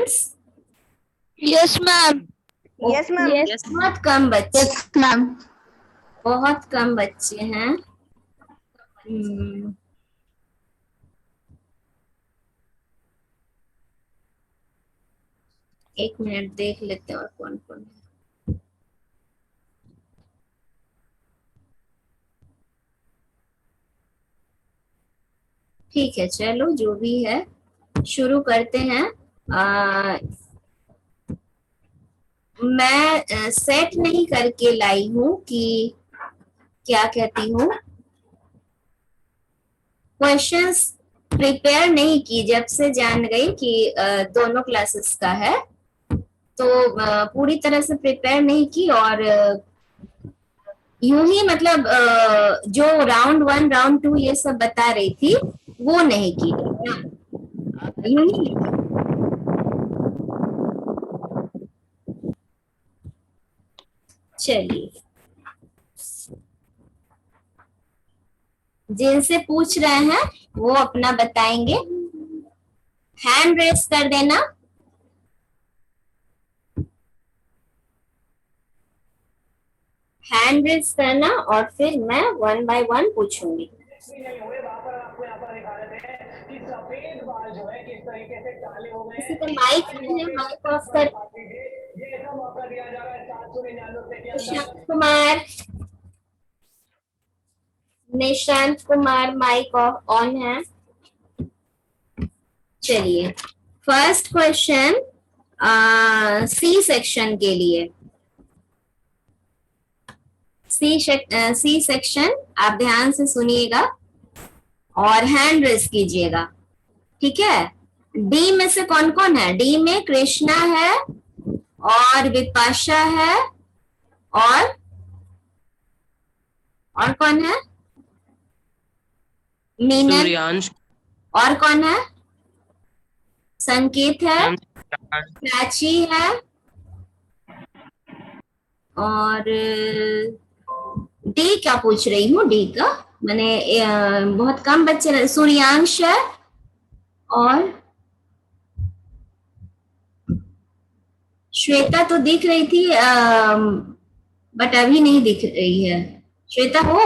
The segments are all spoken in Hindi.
Students? Yes ma'am. Yes ma'am. बहुत कम बच्चे, यस मैम। बहुत कम बच्चे हैं। एक मिनट देख लेते हैं और कौन कौन है। ठीक है, चलो जो भी है शुरू करते हैं। मैं सेट नहीं करके लाई हूं कि क्या कहती हूँ, क्वेश्चंस प्रिपेयर नहीं की। जब से जान गई कि दोनों क्लासेस का है तो पूरी तरह से प्रिपेयर नहीं की, और यूं ही मतलब जो राउंड 1 राउंड 2 ये सब बता रही थी वो नहीं की, यूं ही। चलिए, जिनसे पूछ रहे हैं वो अपना बताएंगे। हैंड रेस कर देना। हैंड रेस करना और फिर मैं 1 बाय 1 पूछूंगी। किसी को माइक है, माइक ऑफ कर। निशांत कुमार, निशांत कुमार माइक ऑन है। चलिए, फर्स्ट क्वेश्चन सी सेक्शन के लिए। सी सेक्शन आप ध्यान से सुनिएगा और हैंड रेस कीजिएगा, ठीक है। डी में से कौन कौन है? डी में कृष्णा है और विपाशा है और कौन है? मीनल। सूर्यांश। और कौन है? संकेत है, प्राची है, और डी क्या पूछ रही हूँ? डी का मैंने बहुत कम बच्चे। सूर्यांश है और श्वेता तो दिख रही थी बट अभी नहीं दिख रही है। श्वेता हो,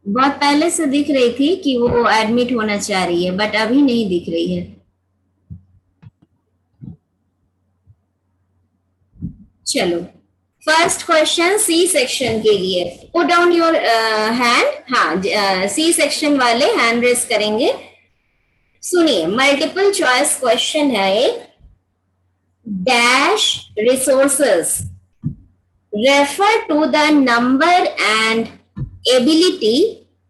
बहुत पहले से दिख रही थी कि वो एडमिट होना चाह रही है बट अभी नहीं दिख रही है। चलो, फर्स्ट क्वेश्चन सी सेक्शन के लिए। Put down your hand. हाँ, सी सेक्शन वाले हैंड रेस करेंगे। सुनिए, मल्टीपल चॉइस क्वेश्चन है एक। Dash resources refer to the number and ability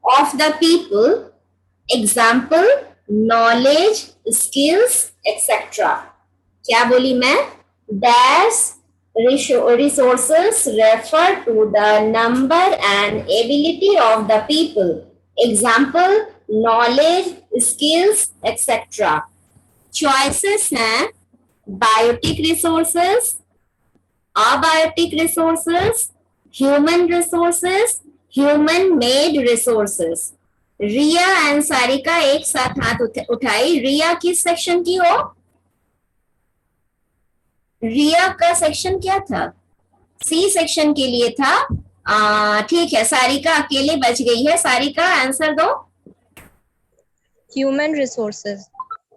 of the people, example knowledge, skills etcetera. क्या बोली मैं? Dash resources refer to the number and ability of the people, example knowledge, skills etc. choices हैं biotic resources, abiotic resources, human resources, human made resources। Riya and Sarika एक साथ हाथ उठाई। रिया किस सेक्शन की हो? रिया का सेक्शन क्या था? सी सेक्शन के लिए था। ठीक है, सारिका अकेले बच गई है। सारिका आंसर दो। Human resources.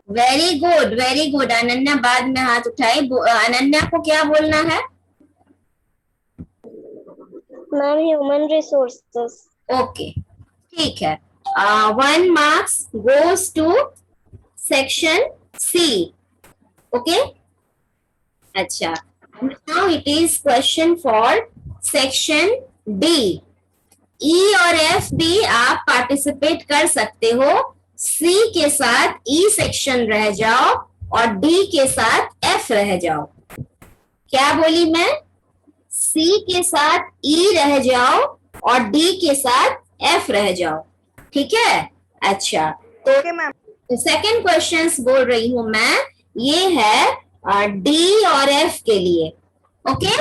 Very good, very good. Ananya बाद में हाथ उठाई। अनन्या को क्या बोलना है? Ma'am human resources. ओके, ठीक है। 1 marks goes to section C. Okay, अच्छा, now it is question for section D. E और एफ भी आप पार्टिसिपेट कर सकते हो। सी के साथ ई सेक्शन रह जाओ और डी के साथ एफ रह जाओ। क्या बोली मैं? सी के साथ ई रह जाओ और डी के साथ एफ रह जाओ, ठीक है। अच्छा, तो सेकंड क्वेश्चंस बोल रही हूं मैं, ये है डी और एफ के लिए। ओके,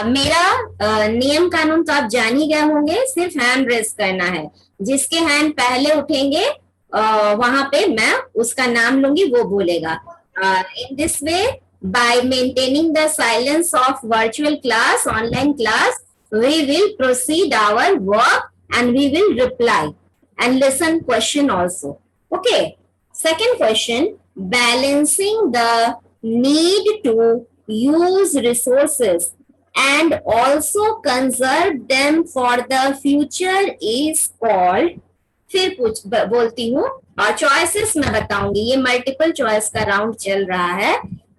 मेरा नियम कानून तो आप जान ही गए होंगे। सिर्फ हैंड रेस करना है। जिसके हैंड पहले उठेंगे वहां पे मैं उसका नाम लूंगी, वो बोलेगा। In this way, by maintaining the silence of virtual class, online class, we will proceed our work and we will reply and listen question also. Okay. Second question, balancing the need to use resources and also conserve them for the future is called. फिर बोलती हूँ और चॉइसेस मैं बताऊंगी. ये मल्टीपल चॉइस का राउंड चल रहा है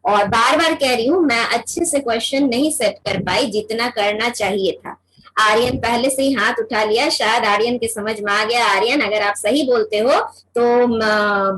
और बार बार कह रही हूँ मैं अच्छे से क्वेश्चन नहीं सेट कर पाई जितना करना चाहिए था. आर्यन पहले से ही हाथ उठा लिया, शायद आर्यन के समझ में आ गया. आर्यन अगर आप सही बोलते हो तो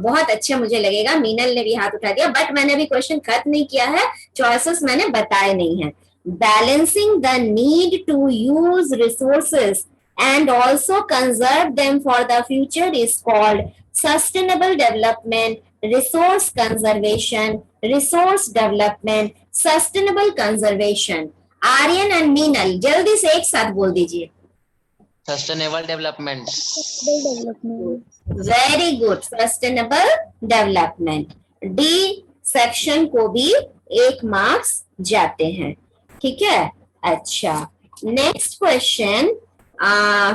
बहुत अच्छा मुझे लगेगा. मीनल ने भी हाथ उठा दिया, बट मैंने अभी क्वेश्चन खत्म नहीं किया है, चॉइसेस मैंने बताए नहीं है. Balancing the need to use resources and also conserve them for the future is called sustainable development, resource conservation, resource development, sustainable conservation. Aryan and Meenal जल्दी से एक साथ बोल दीजिए. Sustainable development. Very good, sustainable development. D section को भी 1 मार्क्स जाते हैं. ठीक है. अच्छा, नेक्स्ट क्वेश्चन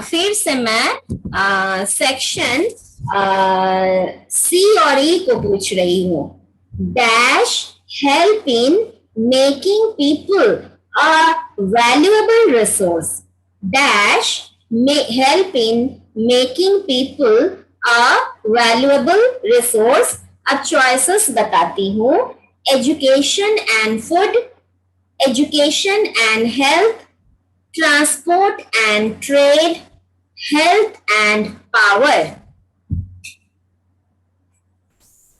फिर से मैं सेक्शन सी और ई को पूछ रही हूँ. Dash help in making people a valuable resource. Dash help in making people a valuable resource. अब चॉइसेस बताती हूँ. Education and food, education and health, transport and trade, health and power.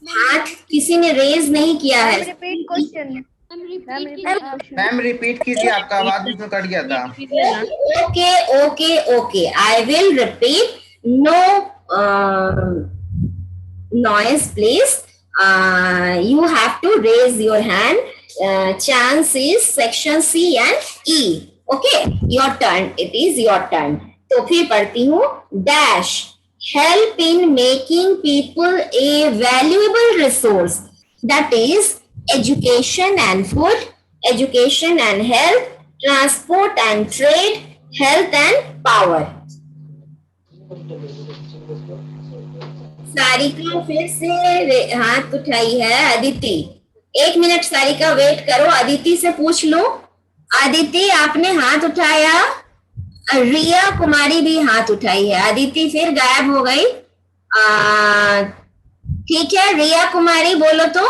हाथ किसी ने रेज नहीं किया है. Repeat question. मैम रिपीट कीजिए, आपका आवाज बीच में कट गया था. Okay okay okay, I will repeat. No noise please. You have to raise your hand. Chance is section C and E. Okay, your turn. It is your turn. तो फिर पढ़ती हूँ. Dash help in making people a valuable resource. That is education and food, education and health, transport and trade, health and power. Sarika फिर से हाथ उठाई है. अदिति, 1 मिनट सारिका वेट करो. अदिति से पूछ लो. अदिति आपने हाथ उठाया. रिया कुमारी भी हाथ उठाई है. अदिति फिर गायब हो गई. ठीक है, रिया कुमारी बोलो तो.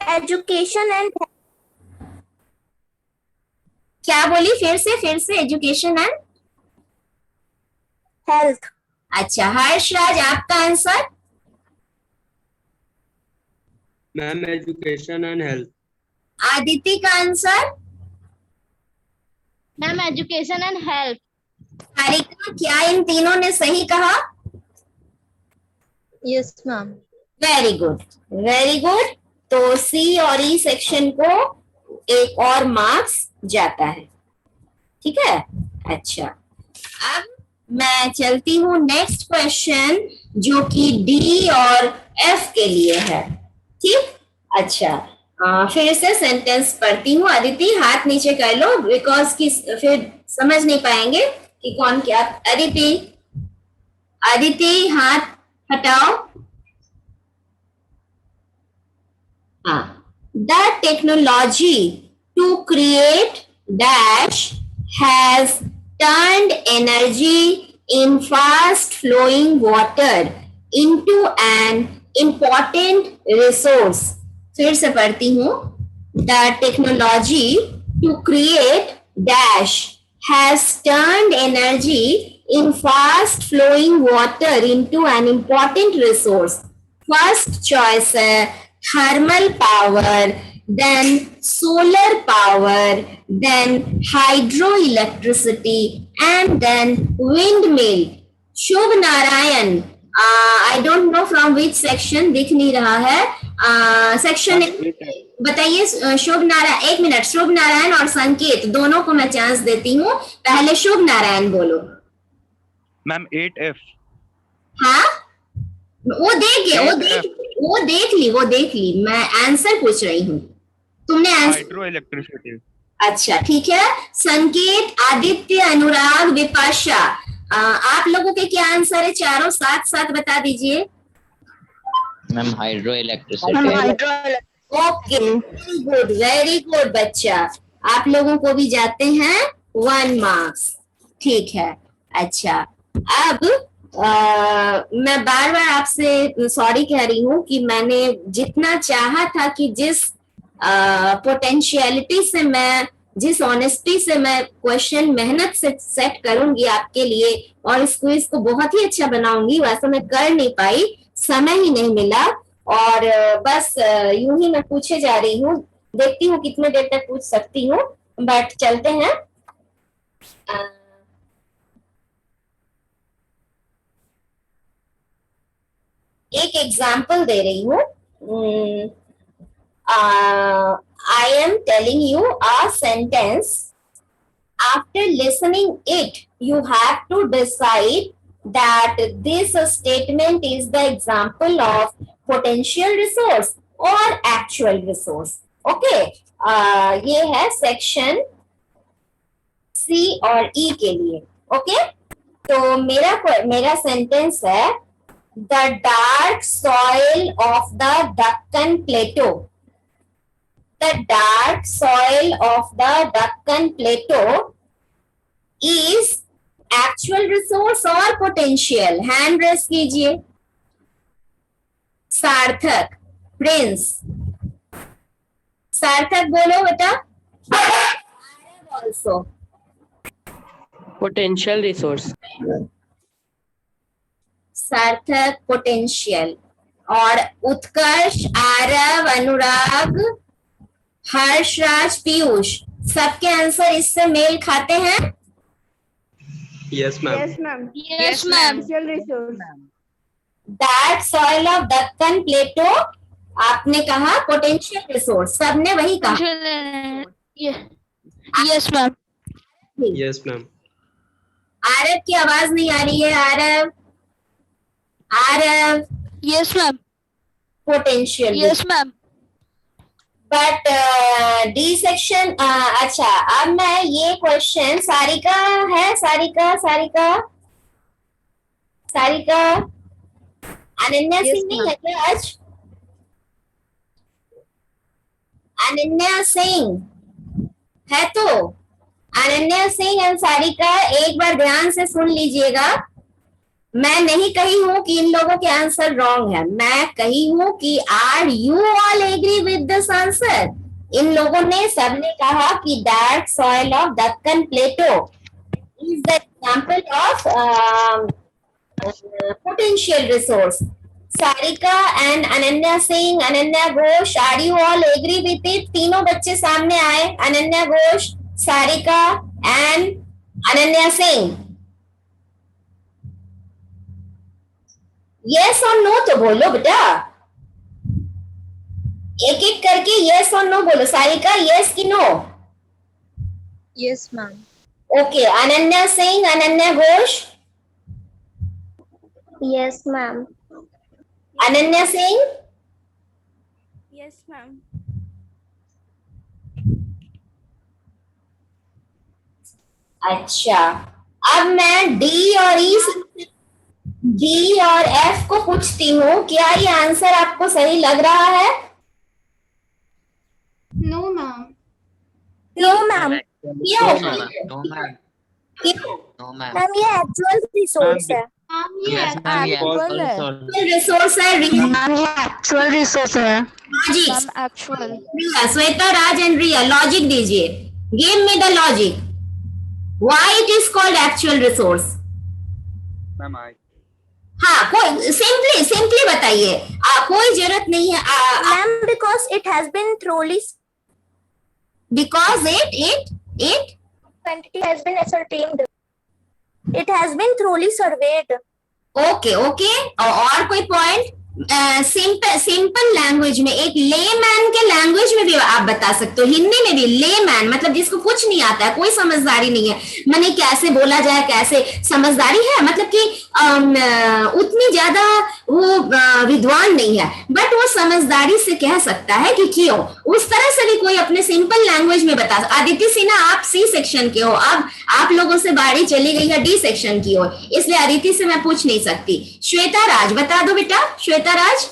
Education and क्या बोली? फिर से एजुकेशन एंड health. अच्छा, हर्षराज आपका answer. Ma'am education and health. Aditi का answer. Ma'am education and health. Sarika, क्या इन तीनों ने सही कहा? Yes, ma'am. Very good, very good. तो सी और ई सेक्शन को 1 और मार्क्स जाता है. ठीक है. अच्छा, अब मैं चलती हूँ नेक्स्ट क्वेश्चन जो कि डी और एफ के लिए है. ठीक. अच्छा, फिर से सेंटेंस पढ़ती हूँ. अदिति हाथ नीचे कर लो, बिकॉज की फिर समझ नहीं पाएंगे कि कौन क्या. अदिति हाथ हटाओ. The technology to create dash has turned energy in fast flowing water into an important resource. फिर से पढ़ती हूँ. The technology to create dash has turned energy in fast flowing water into an important resource. First choice है thermal power, then solar power, then hydroelectricity, and then windmill. Shubh Narayan, I don't know from which section, दिख नहीं रहा है. सेक्शन बताइए. शुभ नारायण, 1 मिनट. शुभ नारायण और संकेत दोनों को मैं चांस देती हूँ. पहले शुभ नारायण बोलो. Ma'am 8F. हाँ, वो वो देख ली, मैं आंसर पूछ रही हूँ। तुमने आंसर, हाइड्रो इलेक्ट्रिसिटी। अच्छा ठीक है। संकेत, आदित्य, अनुराग, विपाशा, आप लोगों के क्या आंसर है? चारों साथ साथ बता दीजिए। Ma'am hydro electricity. Okay, very good बच्चा, आप लोगों को भी जाते हैं 1 मार्क्स। ठीक है। अच्छा, अब मैं बार बार आपसे सॉरी कह रही हूँ कि मैंने जितना चाहा था कि जिस पोटेंशियलिटी से मैं, जिस ऑनेस्टी से मैं क्वेश्चन मेहनत से सेट करूंगी आपके लिए और इस क्विज को बहुत ही अच्छा बनाऊंगी, वैसा मैं कर नहीं पाई, समय ही नहीं मिला। और बस यूं ही मैं पूछे जा रही हूँ, देखती हूँ कितने देर तक पूछ सकती हूँ, बट चलते हैं। एक एग्जाम्पल दे रही हूँ। I am telling you a sentence. After listening it, you have to decide that this statement is the example of potential resource or actual resource. Okay, ये है सेक्शन C और E के लिए। Okay, तो मेरा सेंटेंस है, the dark soil of the Deccan Plateau. The dark soil of the Deccan Plateau is actual resource or potential? Hand raise कीजिए। सार्थक, प्रिंस, सार्थक बोलो बेटा। Also potential resource. सार्थक पोटेंशियल, और उत्कर्ष, आरव, अनुराग, हर्षराज, पीयूष, सबके आंसर इससे मेल खाते हैं? Yes ma'am. Yes, ma'am. Yes, ma'am. Potential resource. That soil of Deccan plateau, आपने कहा पोटेंशियल रिसोर्स, सबने वही कहा। Yes, ma'am. Yes ma'am. Aarav की आवाज नहीं आ रही है। Aarav, Aarav, Yes, ma'am. Potential. Yes, ma'am. But D section, अच्छा, अब मैं ये क्वेश्चन, सारिका है, सारिका, अनन्या सिंह नहीं है क्या आज? अनन्या सिंह है तो अनन्या सिंह एंड सारिका, एक बार ध्यान से सुन लीजिएगा। मैं नहीं कही हूं कि इन लोगों के आंसर रॉन्ग है, मैं कही हूं कि are you all agree with this answer? इन लोगों ने सबने कहा कि that soil of Deccan plateau is the example of potential resource. Sarika and Ananya Singh, Ananya Ghosh, are you all agree with it? तीनों बच्चे सामने आए, अनन्या घोष, सारिका एंड अनन्या सिंह। यस और नो तो बोलो बेटा, एक एक करके यस और नो बोलो। सारिका यस की no? Yes, ma'am. Okay, Ananya Singh, Ananya Ghosh, Yes, ma'am. Ananya Singh, Yes, ma'am. अच्छा। अब मैं डी और एफ को पूछती हूँ, क्या ये आंसर आपको सही लग रहा है? No, ma'am. No, ma'am. क्यों? No ma'am. क्यों? No ma'am. Ma'am, ये actual resource है. यस मैम, ये actual है। रिसोर्स है, Actual resource है. Logic. Ma'am, actual. Shweta, Raj and Riya, logic दीजिए, give me the logic, why it is called actual resource? Ma'am I. हाँ, कोई सिंपली बताइए, कोई जरूरत नहीं है। Ma'am, because it has been thoroughly because it quantity has been ascertained. It has been thoroughly surveyed. Okay, और कोई पॉइंट? सिंपल लैंग्वेज में, एक लेमैन के लैंग्वेज में भी आप बता सकते हो, हिंदी में भी। लेमैन मतलब जिसको कुछ नहीं आता है, कोई समझदारी नहीं है, माने कैसे बोला जाए, कैसे समझदारी है, मतलब कि उतनी ज्यादा वो विद्वान नहीं है, बट वो समझदारी से कह सकता है कि क्यों। उस तरह से भी कोई अपने सिंपल लैंग्वेज में बता। आदित्य सिन्हा, आप सी सेक्शन के हो, अब आप लोगों से बारी चली गई है डी सेक्शन की ओर, इसलिए आदित्य से मैं पूछ नहीं सकती। श्वेता राज बता दो बेटा। श्वेता राज।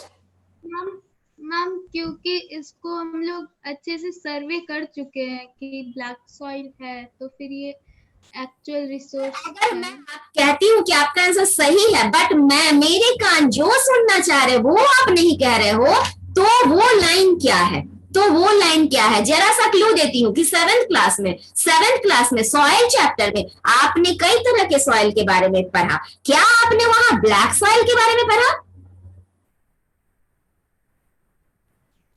मैम क्योंकि इसको हम लोग अच्छे से सर्वे कर चुके हैं कि ब्लैक सॉइल है, तो फिर ये एक्चुअल रिसोर्स अगर मैं कहती हूँ कि आपका आंसर सही है, बट मैं मेरे कान जो सुनना चाह रहे वो आप नहीं कह रहे हो, तो वो लाइन क्या है? तो वो लाइन क्या है? जरा सा क्लू देती हूँ कि सेवेंथ क्लास में सॉइल चैप्टर में आपने कई तरह के सॉइल के बारे में पढ़ा। क्या आपने वहां ब्लैक सॉइल के बारे में पढ़ा?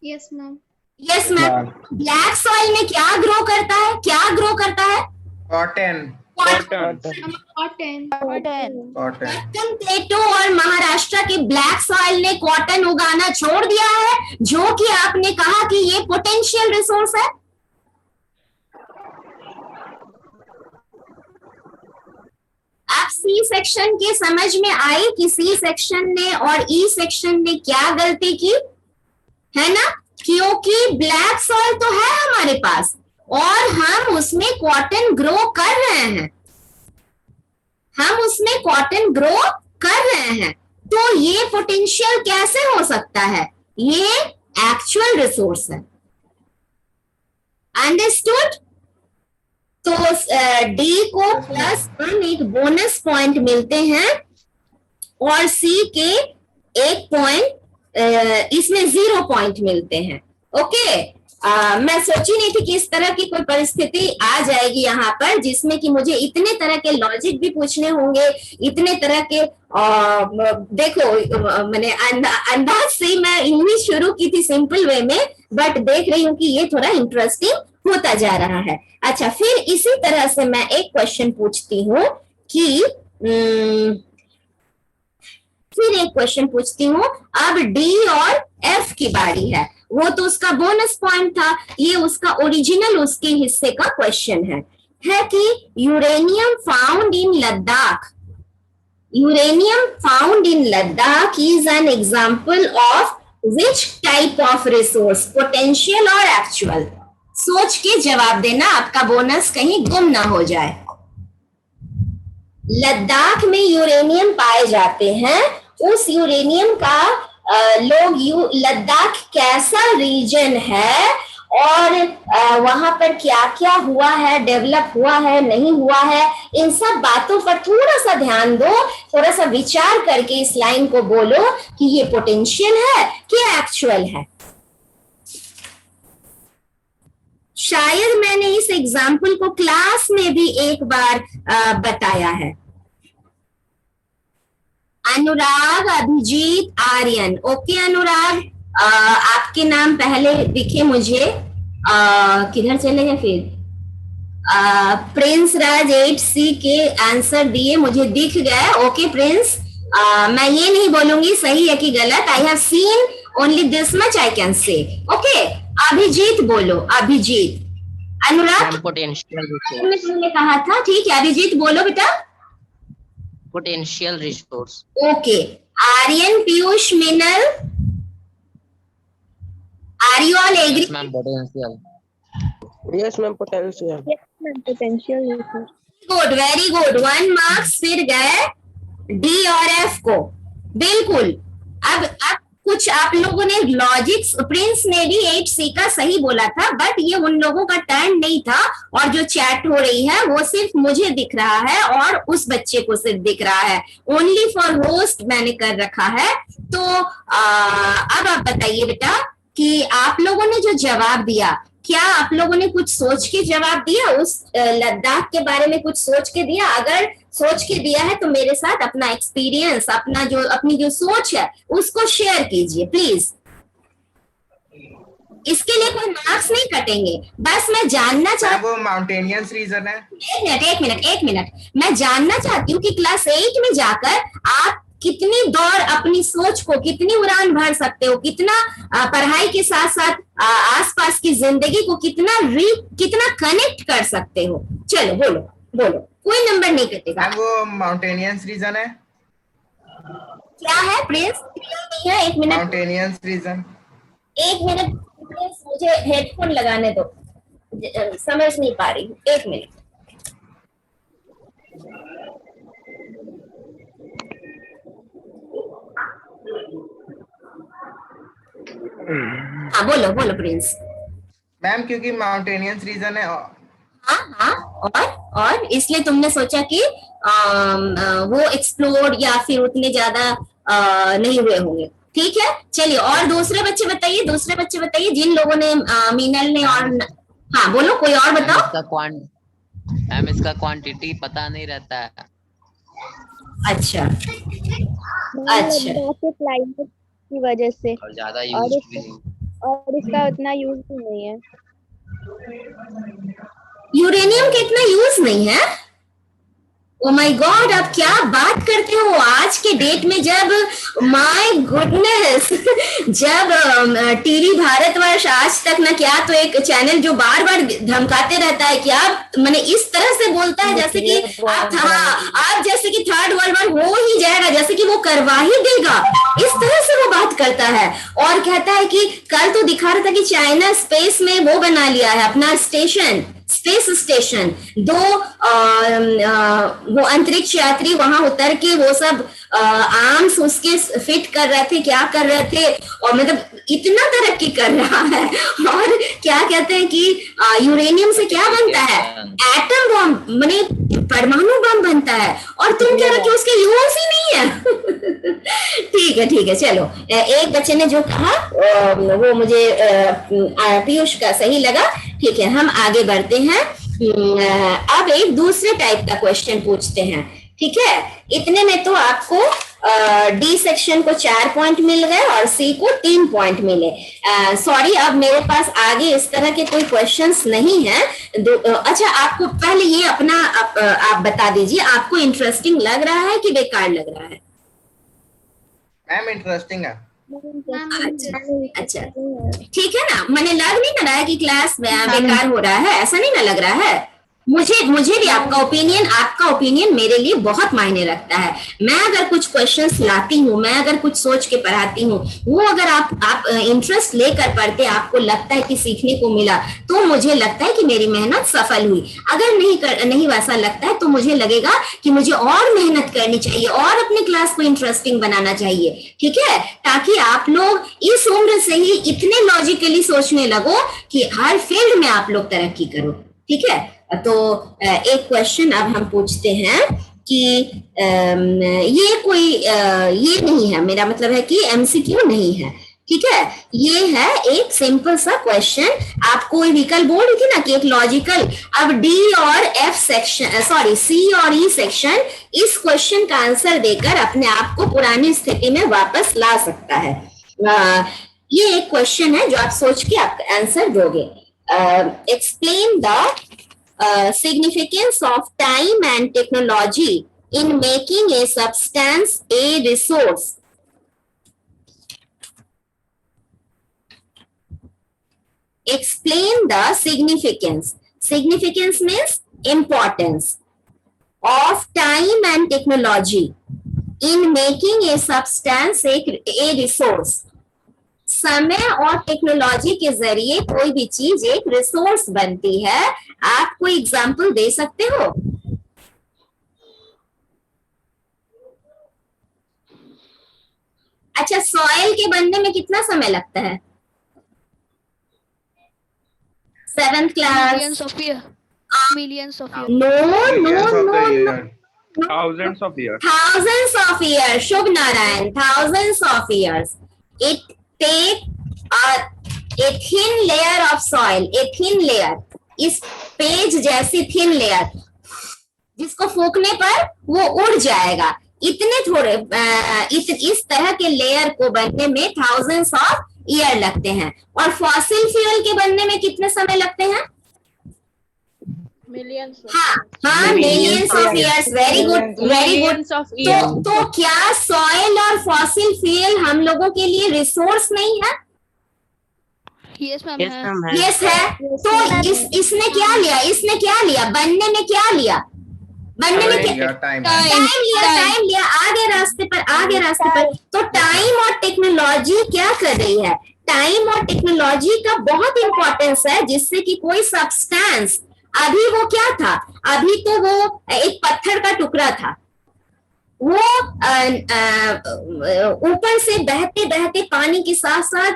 Yes ma'am. Yes ma'am. Black soil में क्या ग्रो करता है? क्या ग्रो करता है? कॉटन। कॉटन। दक्षिण प्लेटो और महाराष्ट्र के ब्लैक सॉइल ने कॉटन उगाना छोड़ दिया है, जो कि आपने कहा कि ये पोटेंशियल रिसोर्स है। आप सी सेक्शन के समझ में आई कि सी सेक्शन ने और ई सेक्शन ने क्या गलती की है ना? क्योंकि ब्लैक सॉइल तो है हमारे पास और हम उसमें कॉटन ग्रो कर रहे हैं, तो ये पोटेंशियल कैसे हो सकता है? ये एक्चुअल रिसोर्स है। अंडरस्टूड? तो डी को +1 एक बोनस पॉइंट मिलते हैं और सी के 1 पॉइंट, इसमें 0 पॉइंट मिलते हैं। ओके, मैं सोची नहीं थी कि इस तरह की कोई परिस्थिति आ जाएगी यहाँ पर, जिसमें कि मुझे इतने तरह के लॉजिक भी पूछने होंगे, इतने तरह के देखो, मैंने अंदाज से मैं इंग्लिश शुरू की थी सिंपल वे में, बट देख रही हूँ कि ये थोड़ा इंटरेस्टिंग होता जा रहा है। अच्छा, फिर इसी तरह से मैं एक क्वेश्चन पूछती हूँ कि अब डी और एफ की बारी है। वो तो उसका बोनस पॉइंट था, ये उसका ओरिजिनल उसके हिस्से का क्वेश्चन है कि uranium found in Ladakh is an example of which type of resource, potential और एक्चुअल? सोच के जवाब देना, आपका बोनस कहीं गुम ना हो जाए। लद्दाख में यूरेनियम पाए जाते हैं, उस यूरेनियम का लद्दाख कैसा रीजन है और वहां पर क्या क्या हुआ है, डेवलप हुआ है, नहीं हुआ है, इन सब बातों पर थोड़ा सा ध्यान दो, थोड़ा सा विचार करके इस लाइन को बोलो कि ये पोटेंशियल है कि एक्चुअल है। शायद मैंने इस एग्जाम्पल को क्लास में भी एक बार बताया है। अनुराग, अभिजीत, आर्यन। ओके अनुराग, आपके नाम पहले दिखे मुझे, किधर चले गए फिर? प्रिंस राज 8C के आंसर दिए, मुझे दिख गए। ओके प्रिंस, मैं ये नहीं बोलूंगी सही है कि गलत, I have seen only this much I can say. Okay, Abhijeet बोलो। अभिजीत। अनुराग पोटेंशियल ने कहा था, ठीक है अभिजीत बोलो बेटा। Potential resource. Okay, Aryan, Piyush, Minal, are you all agree? Ma'am potential. Yes, ma'am, potential. Yes, ma'am, potential resource. Good, very good, 1 marks फिर गए डी और एफ को। बिल्कुल। अब कुछ आप लोगों ने लॉजिक, प्रिंस ने भी 8C का सही बोला था, बट ये उन लोगों का टर्न नहीं था, और जो चैट हो रही है वो सिर्फ मुझे दिख रहा है और उस बच्चे को सिर्फ दिख रहा है। ओनली फॉर होस्ट मैंने कर रखा है। तो अब आप बताइए बेटा कि आप लोगों ने जो जवाब दिया, क्या आप लोगों ने कुछ सोच के जवाब दिया? उस लद्दाख के बारे में कुछ सोच के दिया? अगर सोच के दिया है तो मेरे साथ अपना एक्सपीरियंस, अपनी जो सोच है उसको शेयर कीजिए प्लीज। इसके लिए कोई मार्क्स नहीं कटेंगे, बस मैं जानना चाहती हूँ। वो माउंटेनियस रीजन है। एक मिनट, मैं जानना चाहती हूँ कि क्लास 8 में जाकर आप कितनी दौड़ अपनी सोच को, कितनी उड़ान भर सकते हो, कितना पढ़ाई के साथ साथ आसपास की जिंदगी को कितना कनेक्ट कर सकते हो। चलो बोलो बोलो, कोई नंबर नहीं कटेगा। मैम वो माउंटेनियंस रीजन है। क्या है प्रिंस? नहीं है, एक मिनट, माउंटेनियंस रीजन। एक मिनट प्रिंस, मुझे हेडफोन लगाने दो, समझ नहीं पा रही हूँ, एक मिनट। हाँ बोलो बोलो प्रिंस। मैम क्योंकि माउंटेनियंस रीजन है। हाँ हाँ, और इसलिए तुमने सोचा कि वो एक्सप्लोर या फिर उतने ज्यादा नहीं हुए होंगे। ठीक है, चलिए और दूसरे बच्चे बताइए, दूसरे बच्चे बताइए जिन लोगों ने मीनल ने और हाँ बोलो, कोई और बताओ। मैम इसका क्वांटिटी पता नहीं रहता है। अच्छा अच्छा, क्लाइमेट की वजह से और ज्यादा यूज भी नहीं। और इसका उतना यूज भी नहीं है। यूरेनियम का इतना यूज नहीं है। ओ माय गॉड, आप क्या बात करते हो आज के डेट में, जब माय गुडनेस जब टीवी भारतवर्ष आज तक ना क्या तो एक चैनल जो बार बार धमकाते रहता है कि आप मैंने इस तरह से बोलता है जैसे कि आप जैसे कि थर्ड वर्ल्ड वॉर हो ही जाएगा, जैसे कि वो करवा ही देगा, इस तरह से वो बात करता है। और कहता है कि कल तो दिखा रहा था कि चाइना स्पेस में वो बना लिया है अपना स्टेशन, स्पेस स्टेशन, वो अंतरिक्ष यात्री वहां उतर के वो सब आर्म्स उसके फिट कर रहे थे, क्या कर रहे थे, और मतलब इतना तरक्की कर रहा है। और क्या कहते हैं कि यूरेनियम से क्या बनता है, एटम बम, माने परमाणु बम बनता है, और तुम कह रहे हो कि उसके यूज ही नहीं है। ठीक है चलो, एक बच्चे ने जो कहा वो मुझे पीयूष का सही लगा। ठीक है, हम आगे बढ़ते हैं। अब एक दूसरे टाइप का क्वेश्चन पूछते हैं। ठीक है, इतने में तो आपको डी सेक्शन को 4 पॉइंट मिल गए और सी को 3 पॉइंट मिले। सॉरी, अब मेरे पास आगे इस तरह के कोई क्वेश्चंस नहीं है। अच्छा, आपको पहले ये अपना आप बता दीजिए, आपको इंटरेस्टिंग लग रहा है कि बेकार लग रहा है? मैम इंटरेस्टिंग है। अच्छा ठीक है ना, मैंने लग नहीं ना रहा है कि क्लास बेकार हो रहा है, ऐसा नहीं ना लग रहा है। मुझे भी आपका ओपिनियन मेरे लिए बहुत मायने रखता है। मैं अगर कुछ क्वेश्चंस लाती हूँ, मैं अगर कुछ सोच के पढ़ाती हूँ, वो अगर आप इंटरेस्ट लेकर पढ़ते, आपको लगता है कि सीखने को मिला, तो मुझे लगता है कि मेरी मेहनत सफल हुई। अगर नहीं वैसा लगता है तो मुझे लगेगा कि मुझे और मेहनत करनी चाहिए और अपने क्लास को इंटरेस्टिंग बनाना चाहिए। ठीक है, ताकि आप लोग इस उम्र से ही इतने लॉजिकली सोचने लगो कि हर फील्ड में आप लोग तरक्की करो। ठीक है, तो एक क्वेश्चन अब हम पूछते हैं कि ये कोई ये नहीं है, मेरा मतलब है कि एमसीक्यू नहीं है। ठीक है, ये है एक सिंपल सा क्वेश्चन। आप कोई विकल्प बोल रही थी ना कि एक लॉजिकल, अब डी और एफ सेक्शन, सॉरी सी और ई सेक्शन इस क्वेश्चन का आंसर देकर अपने आप को पुरानी स्थिति में वापस ला सकता है। ये एक क्वेश्चन है जो आप सोच के आप आंसर दोगे। Explain the significance of time and technology in making a substance a resource. Explain the significance. Significance means importance of time and technology in making a substance a resource. समय और टेक्नोलॉजी के जरिए कोई भी चीज एक रिसोर्स बनती है। आप कोई एग्जांपल दे सकते हो? अच्छा, सॉइल के बनने में कितना समय लगता है? 7th class? Millions of years. Millions of years. No. Thousands of years. Thousands of years. Shubh Narayan, thousands of years. It take a thin layer of soil, a thin layer, इस पेज जैसी थिन लेयर जिसको फूकने पर वो उड़ जाएगा, इतने थोड़े इस तरह के लेयर को बनने में thousands of ईयर लगते हैं। और फॉसिल फ्यूल के बनने में कितने समय लगते हैं? हाँ millions of years, very good very good. तो क्या सॉइल और फॉसिल फ्यूल हम लोगों के लिए रिसोर्स नहीं है? Yes, ma'am. Yes, है. ma'am, है. यस है। तो इसने क्या लिया, इसने क्या लिया, बनने में क्या लिया, बनने में क्या टाइम टाइम लिया, आगे रास्ते पर। तो टाइम और टेक्नोलॉजी क्या कर रही है, टाइम और टेक्नोलॉजी का बहुत इंपॉर्टेंस है, जिससे कि कोई सब्सटेंस, अभी वो क्या था, अभी तो वो एक पत्थर का टुकड़ा था, वो ऊपर से बहते बहते पानी के साथ साथ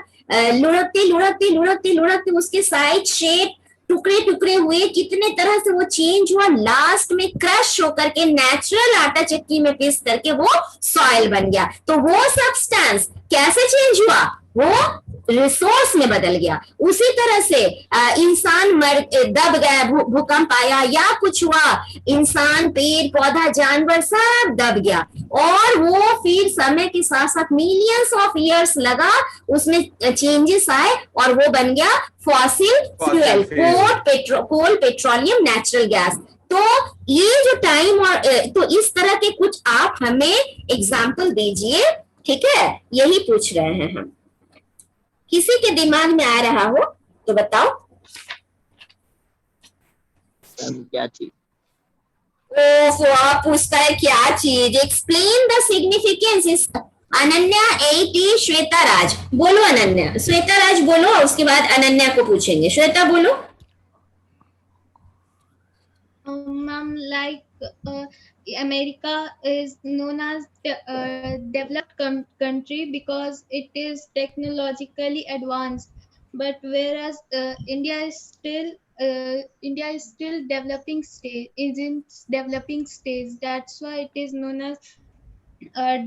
लुढ़कते उसके साइड शेप टुकड़े टुकड़े हुए, कितने तरह से वो चेंज हुआ, लास्ट में क्रश होकर के नेचुरल आटा चक्की में पीस करके वो सॉइल बन गया। तो वो सब्सटेंस कैसे चेंज हुआ, वो रिसोर्स में बदल गया। उसी तरह से इंसान दब गया, भूकंप आया या कुछ हुआ, इंसान पेड़ पौधा जानवर सब दब गया, और वो फिर समय के साथ साथ मिलियंस ऑफ ईयर्स लगा, उसमें चेंजेस आए और वो बन गया fossil fuel, coal petroleum natural gas. तो ये जो टाइम और तो इस तरह के कुछ आप हमें एग्जाम्पल दीजिए, ठीक है, यही पूछ रहे हैं हम। किसी के दिमाग में आ रहा हो तो बताओ। क्या चीज? तो आप पूछता है क्या चीज, explain the significance. Ananya 80, Shweta Raj बोलो, अनन्या, श्वेता राज बोलो, उसके बाद अनन्या को पूछेंगे। श्वेता बोलो। Ma'am, like America is known as developed country because it is technologically advanced, but whereas India is still developing stage, is in developing stage. That's why it is known as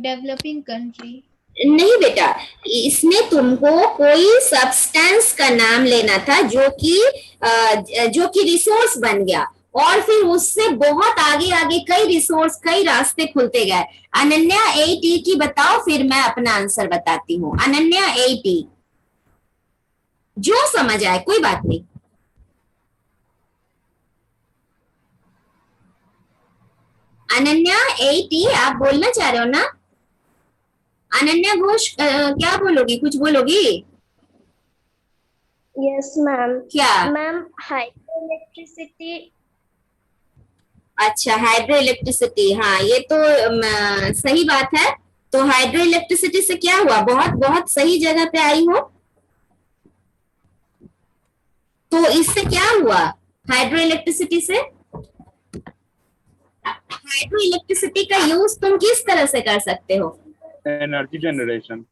developing country. नहीं बेटा, इसमें तुमको कोई सब्सटेंस का नाम लेना था जो कि रिसोर्स बन गया, और फिर उससे बहुत आगे आगे कई रिसोर्स, कई रास्ते खुलते गए। अनन्या 80 की बताओ, फिर मैं अपना आंसर बताती हूँ। अनन्या 80, जो समझ आए, कोई बात नहीं। अनन्या 80, आप बोलना चाह रहे हो ना? अनन्या घोष, क्या बोलोगी, कुछ बोलोगी? Yes ma'am. क्या मैम, हाइड्रोइलेक्ट्रिसिटी। अच्छा, हाइड्रो इलेक्ट्रिसिटी, हाँ ये तो सही बात है। तो हाइड्रो इलेक्ट्रिसिटी से क्या हुआ, बहुत बहुत सही जगह पे आई हो। तो इससे क्या हुआ, हाइड्रो इलेक्ट्रिसिटी से, हाइड्रो इलेक्ट्रिसिटी का यूज तुम किस तरह से कर सकते हो? Energy generation,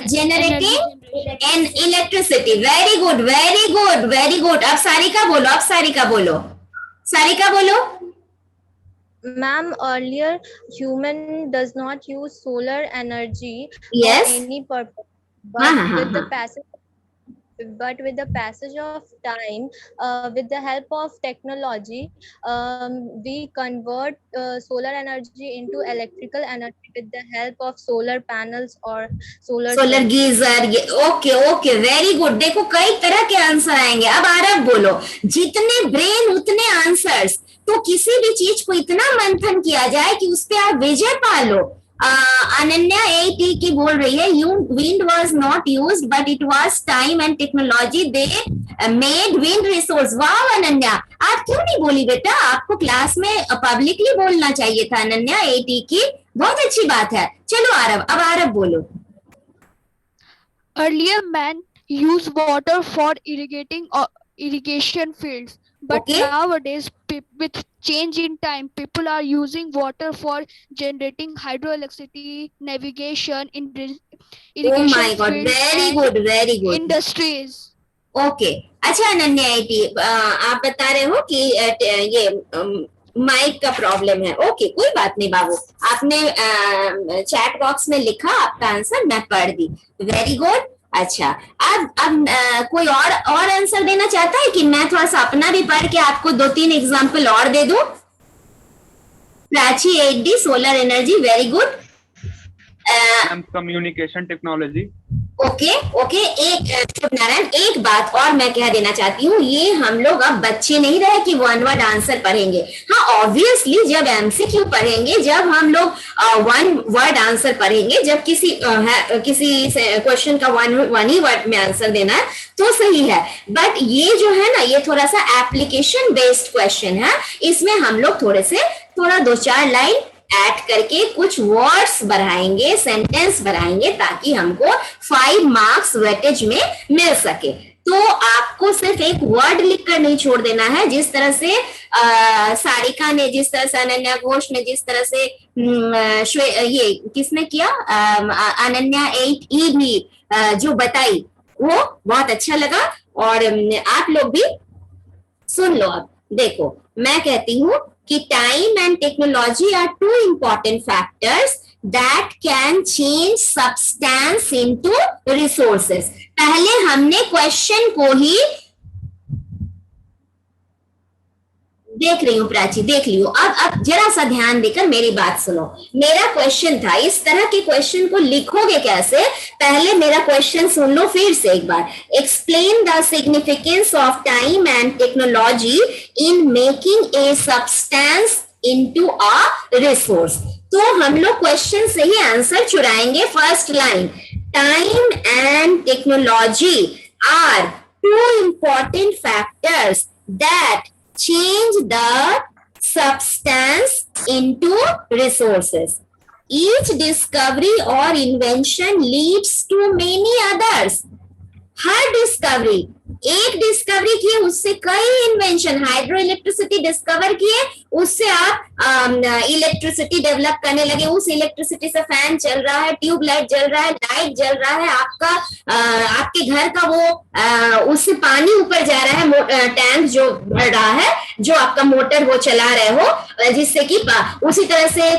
generating N electricity. Very good very good very good. अब सारिका बोलो, अब सारिका बोलो, सारिका बोलो। Ma'am, earlier human does not use solar energy Yes. for any purpose, हाँ, but with the passage of time, with the help of technology, we convert solar energy into electrical energy with the help of solar panels or solar geyser. Okay okay, very good. देखो कई तरह के आंसर आएंगे। अब आरव बोलो, जितने ब्रेन उतने आंसर्स। तो किसी भी चीज को इतना मंथन किया जाए कि उस पे आप विजय पा लो। अनन्या 80 की बोल रही है, wind was not used but it was time and technology they made wind resource। वाह अनन्या, आप क्यों नहीं बोली बेटा, आपको क्लास में पब्लिकली बोलना चाहिए था। अनन्या 80 की, बहुत अच्छी बात है। चलो आरव, अब आरव बोलो। Earlier, man used water for irrigation fields, but Okay. nowadays, with change in time, people are using water for generating hydroelectricity, navigation, Oh my God, very good, very good. industries. Okay, अच्छा अनन्या 80, आप बता रहे हो कि ये माइक का प्रॉब्लम है। ओके, कोई बात नहीं बाबू, आपने चैट बॉक्स में लिखा आपका आंसर, मैं पढ़ दी। Very good. अच्छा, अब कोई और आंसर देना चाहता है कि मैं थोड़ा सा अपना भी पढ़ के आपको 2-3 एग्जाम्पल और दे दूं? Prachi 8D, solar energy, very good. Communication technology. Okay okay, एक शुभ नारायण, एक बात और मैं कह देना चाहती हूँ, ये हम लोग अब बच्चे नहीं रहे कि वन वर्ड आंसर पढ़ेंगे। हाँ ऑब्वियसली जब एमसीक्यू पढ़ेंगे, जब हम लोग वन वर्ड आंसर पढ़ेंगे, जब किसी क्वेश्चन का वन ही वर्ड में आंसर देना है तो सही है, बट ये जो है ना, ये थोड़ा सा एप्लीकेशन बेस्ड क्वेश्चन है, इसमें हम लोग थोड़ा 2-4 लाइन ऐड करके कुछ वर्ड्स बढ़ाएंगे, सेंटेंस बढ़ाएंगे, ताकि हमको 5 मार्क्स वेटेज में मिल सके। तो आपको सिर्फ एक वर्ड लिखकर नहीं छोड़ देना है, जिस तरह से सारिका ने, जिस तरह से अनन्या घोष ने, जिस तरह से ये किसने किया, अनन्या 8E भी जो बताई, वो बहुत अच्छा लगा। और आप लोग भी सुन लो। अब देखो, मैं कहती हूँ कि time and technology are 2 important factors that can change substance into resources। पहले हमने क्वेश्चन को ही, देख रही हूँ प्राची, देख लियो। अब जरा सा ध्यान देकर मेरी बात सुनो। मेरा क्वेश्चन था, इस तरह के क्वेश्चन को लिखोगे कैसे, पहले मेरा क्वेश्चन सुन लो फिर से एक बार। Explain the significance of time and technology in making a substance into a resource. तो हम लोग क्वेश्चन से ही आंसर चुराएंगे। First line, time and technology are 2 important factors that change the substance into resources. Each discovery or invention leads to many others. Her discovery, एक डिस्कवरी की उससे कई इन्वेंशन, हाइड्रो इलेक्ट्रिसिटी डिस्कवर किए, उससे आप इलेक्ट्रिसिटी डेवलप करने लगे, उस इलेक्ट्रिसिटी से फैन चल रहा है, ट्यूब लाइट जल रहा है, लाइट जल रहा है, आपके घर का वो उससे पानी ऊपर जा रहा है, टैंक जो भर रहा है, जो आपका मोटर वो चला रहे हो, जिससे कि उसी तरह से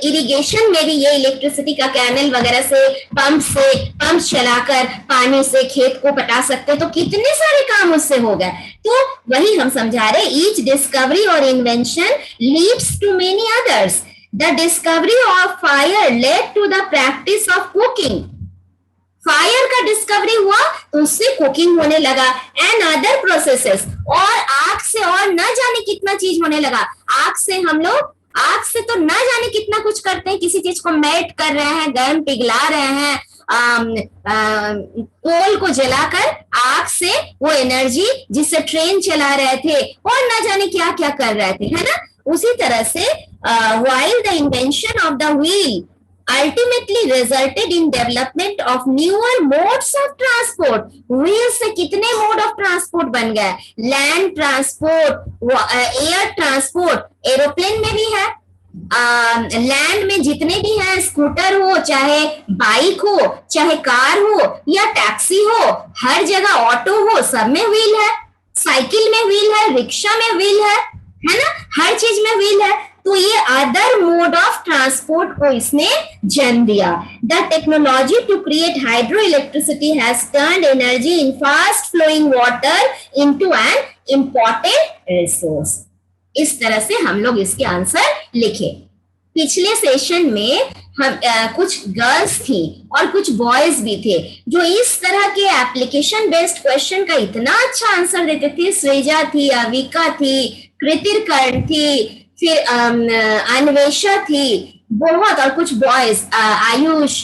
इरिगेशन में भी ये इलेक्ट्रिसिटी का कैनल वगैरह से पंप चलाकर पानी से खेत को पटा सकते हैं। तो कितने सारे काम उससे हो गए। तो वही हम समझा रहे, ईच डिस्कवरी और invention leads to many others. The discovery of fire led to the practice of cooking. Fire का डिस्कवरी हुआ तो उससे कुकिंग होने लगा, एंड अदर प्रोसेसेस। और आग से और न जाने कितना चीज होने लगा। आग से तो न जाने कितना कुछ करते हैं, किसी चीज को मेल्ट कर रहे हैं, गर्म पिघला रहे हैं, कोल को जलाकर आग से वो एनर्जी जिससे ट्रेन चला रहे थे, और न जाने क्या क्या कर रहे थे, है ना। उसी तरह से while the invention of the wheel ultimately resulted in development of newer modes of transport। Wheel से कितने मोड ऑफ ट्रांसपोर्ट बन गए, land transport, air transport, aeroplane में भी है, लैंड में जितने भी हैं, स्कूटर हो, चाहे बाइक हो, चाहे कार हो या टैक्सी हो, हर जगह ऑटो हो, सब में व्हील है, साइकिल में व्हील है, रिक्शा में व्हील है ना, हर चीज में व्हील है। तो ये अदर मोड ऑफ ट्रांसपोर्ट को इसने जन्म दिया। The technology to create hydro electricity has turned energy in fast flowing water into an important resource. इस तरह से हम लोग इसके आंसर लिखे। पिछले सेशन में हम कुछ गर्ल्स थी और कुछ बॉयज भी थे जो इस तरह के एप्लीकेशन बेस्ड क्वेश्चन का इतना अच्छा आंसर देते थे। सृजा थी, अविका थी, कृतिकर्ण थी, फिर अन्वेषा थी, बहुत, और कुछ बॉयज, आयुष,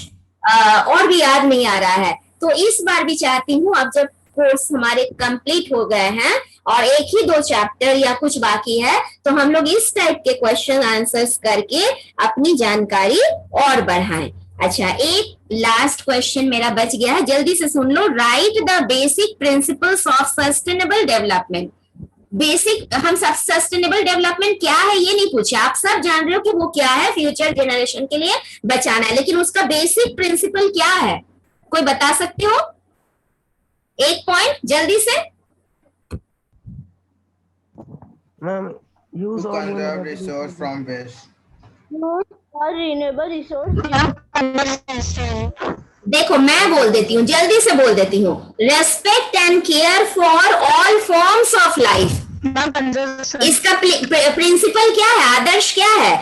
और भी याद नहीं आ रहा है। तो इस बार भी चाहती हूँ, अब जब कोर्स हमारे कंप्लीट हो गए हैं और 1 ही 2 चैप्टर या कुछ बाकी है, तो हम लोग इस टाइप के क्वेश्चन आंसर्स करके अपनी जानकारी और बढ़ाएं। अच्छा, एक लास्ट क्वेश्चन मेरा बच गया है, जल्दी से सुन लो। Write the basic principles of sustainable development. Basic, हम सस्टेनेबल डेवलपमेंट क्या है ये नहीं पूछे, आप सब जान रहे हो कि वो क्या है, फ्यूचर जनरेशन के लिए बचाना है, लेकिन उसका बेसिक प्रिंसिपल क्या है, कोई बता सकते हो? एक पॉइंट जल्दी से। Ma'am, use all conserve resource from waste। और रिन्यूएबल रिसोर्स। देखो मैं बोल देती हूँ, जल्दी से बोल देती हूँ। Respect and care for all forms of life. इसका प्रिंसिपल क्या है, आदर्श क्या है?